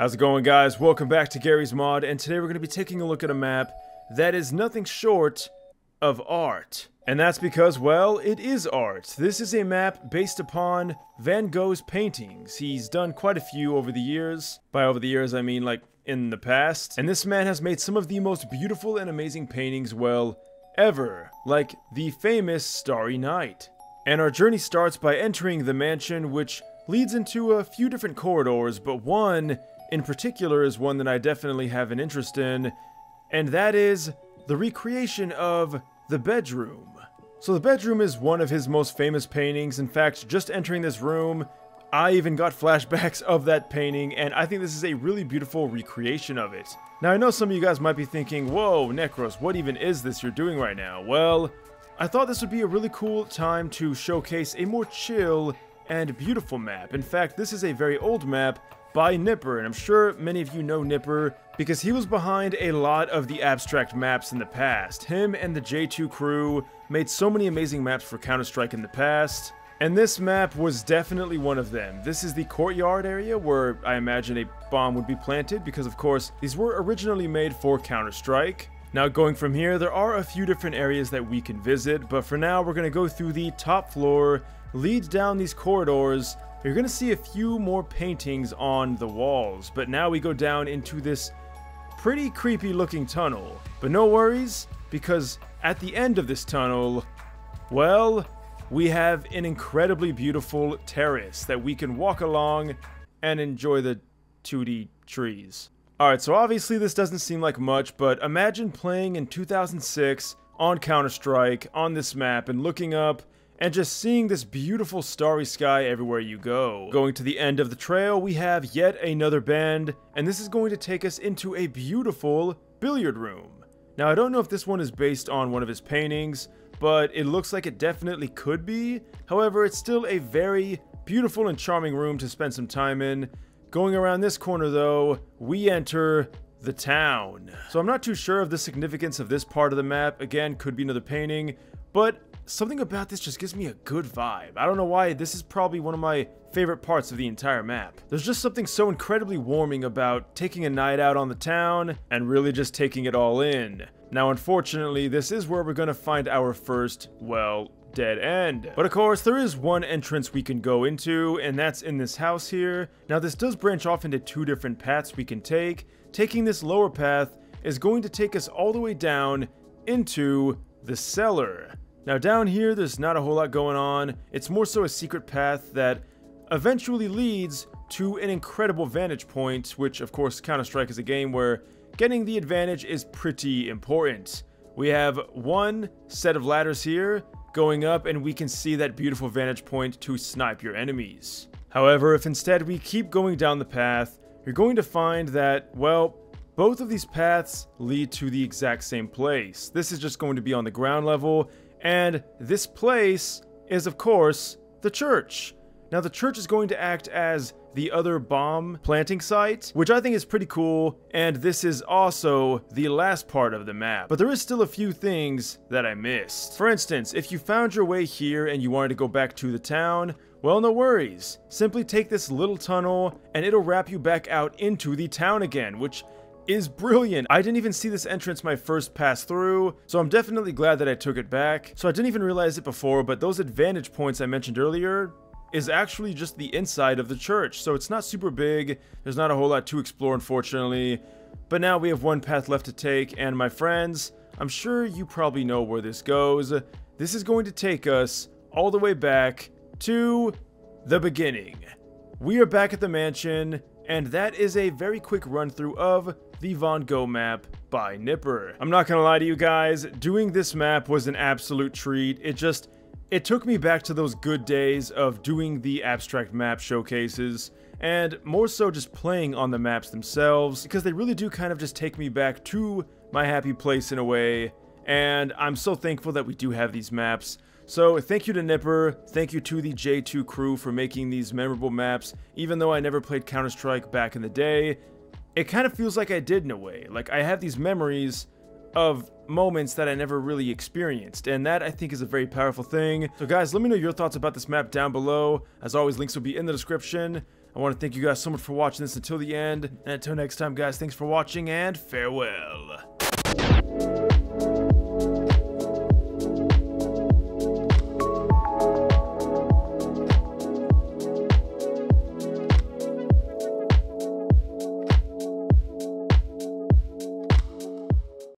How's it going, guys? Welcome back to Garry's Mod, and today we're going to be taking a look at a map that is nothing short of art. And that's because, well, it is art. This is a map based upon Van Gogh's paintings. He's done quite a few over the years. By over the years, I mean like in the past. And this man has made some of the most beautiful and amazing paintings, well, ever. Like the famous Starry Night. And our journey starts by entering the mansion, which leads into a few different corridors, but one in particular is one that I definitely have an interest in, and that is the recreation of the bedroom. So the bedroom is one of his most famous paintings. In fact, just entering this room, I even got flashbacks of that painting, and I think this is a really beautiful recreation of it. Now, I know some of you guys might be thinking, whoa, Necros, what even is this you're doing right now? Well, I thought this would be a really cool time to showcase a more chill and beautiful map. In fact, this is a very old map by Nipper, and I'm sure many of you know Nipper because he was behind a lot of the abstract maps in the past. Him and the J2 crew made so many amazing maps for Counter-Strike in the past, and this map was definitely one of them. This is the courtyard area where I imagine a bomb would be planted because, of course, these were originally made for Counter-Strike. Now, going from here, there are a few different areas that we can visit, but for now, we're going to go through the top floor, lead down these corridors. You're going to see a few more paintings on the walls, but now we go down into this pretty creepy looking tunnel. But no worries, because at the end of this tunnel, well, we have an incredibly beautiful terrace that we can walk along and enjoy the 2D trees. Alright, so obviously this doesn't seem like much, but imagine playing in 2006 on Counter-Strike on this map and looking up and just seeing this beautiful starry sky everywhere you go. Going to the end of the trail, we have yet another bend, and this is going to take us into a beautiful billiard room. Now, I don't know if this one is based on one of his paintings, but it looks like it definitely could be. However, it's still a very beautiful and charming room to spend some time in. Going around this corner, though, we enter the town. So I'm not too sure of the significance of this part of the map. Again, could be another painting, but something about this just gives me a good vibe. I don't know why, this is probably one of my favorite parts of the entire map. There's just something so incredibly warming about taking a night out on the town and really just taking it all in. Now, unfortunately, this is where we're going to find our first, well, dead end. But of course, there is one entrance we can go into, and that's in this house here. Now, this does branch off into two different paths we can take. Taking this lower path is going to take us all the way down into the cellar. Now, down here, there's not a whole lot going on. It's more so a secret path that eventually leads to an incredible vantage point, which, of course, Counter-Strike is a game where getting the advantage is pretty important. We have one set of ladders here going up, and we can see that beautiful vantage point to snipe your enemies. However, if instead we keep going down the path, you're going to find that, well, both of these paths lead to the exact same place. This is just going to be on the ground level, and this place is, of course, the church. Now, the church is going to act as the other bomb planting site, which I think is pretty cool, and this is also the last part of the map. But there is still a few things that I missed. For instance, if you found your way here and you wanted to go back to the town, well, no worries. Simply take this little tunnel, and it'll wrap you back out into the town again, which is brilliant. I didn't even see this entrance my first pass through, so I'm definitely glad that I took it back. So I didn't even realize it before, but those advantage points I mentioned earlier is actually just the inside of the church, so it's not super big. There's not a whole lot to explore, unfortunately. But now we have one path left to take, and my friends, I'm sure you probably know where this goes. This is going to take us all the way back to the beginning. We are back at the mansion, and that is a very quick run through of the Van Gogh map by Nipper. I'm not gonna lie to you guys, doing this map was an absolute treat. It took me back to those good days of doing the abstract map showcases, and more so just playing on the maps themselves, because they really do kind of just take me back to my happy place in a way, and I'm so thankful that we do have these maps. So thank you to Nipper, thank you to the J2 crew for making these memorable maps. Even though I never played Counter-Strike back in the day, it kind of feels like I did in a way. Like, I have these memories of moments that I never really experienced, and that I think is a very powerful thing. So guys, let me know your thoughts about this map down below. As always, links will be in the description. I want to thank you guys so much for watching this until the end. And until next time, guys, thanks for watching and farewell.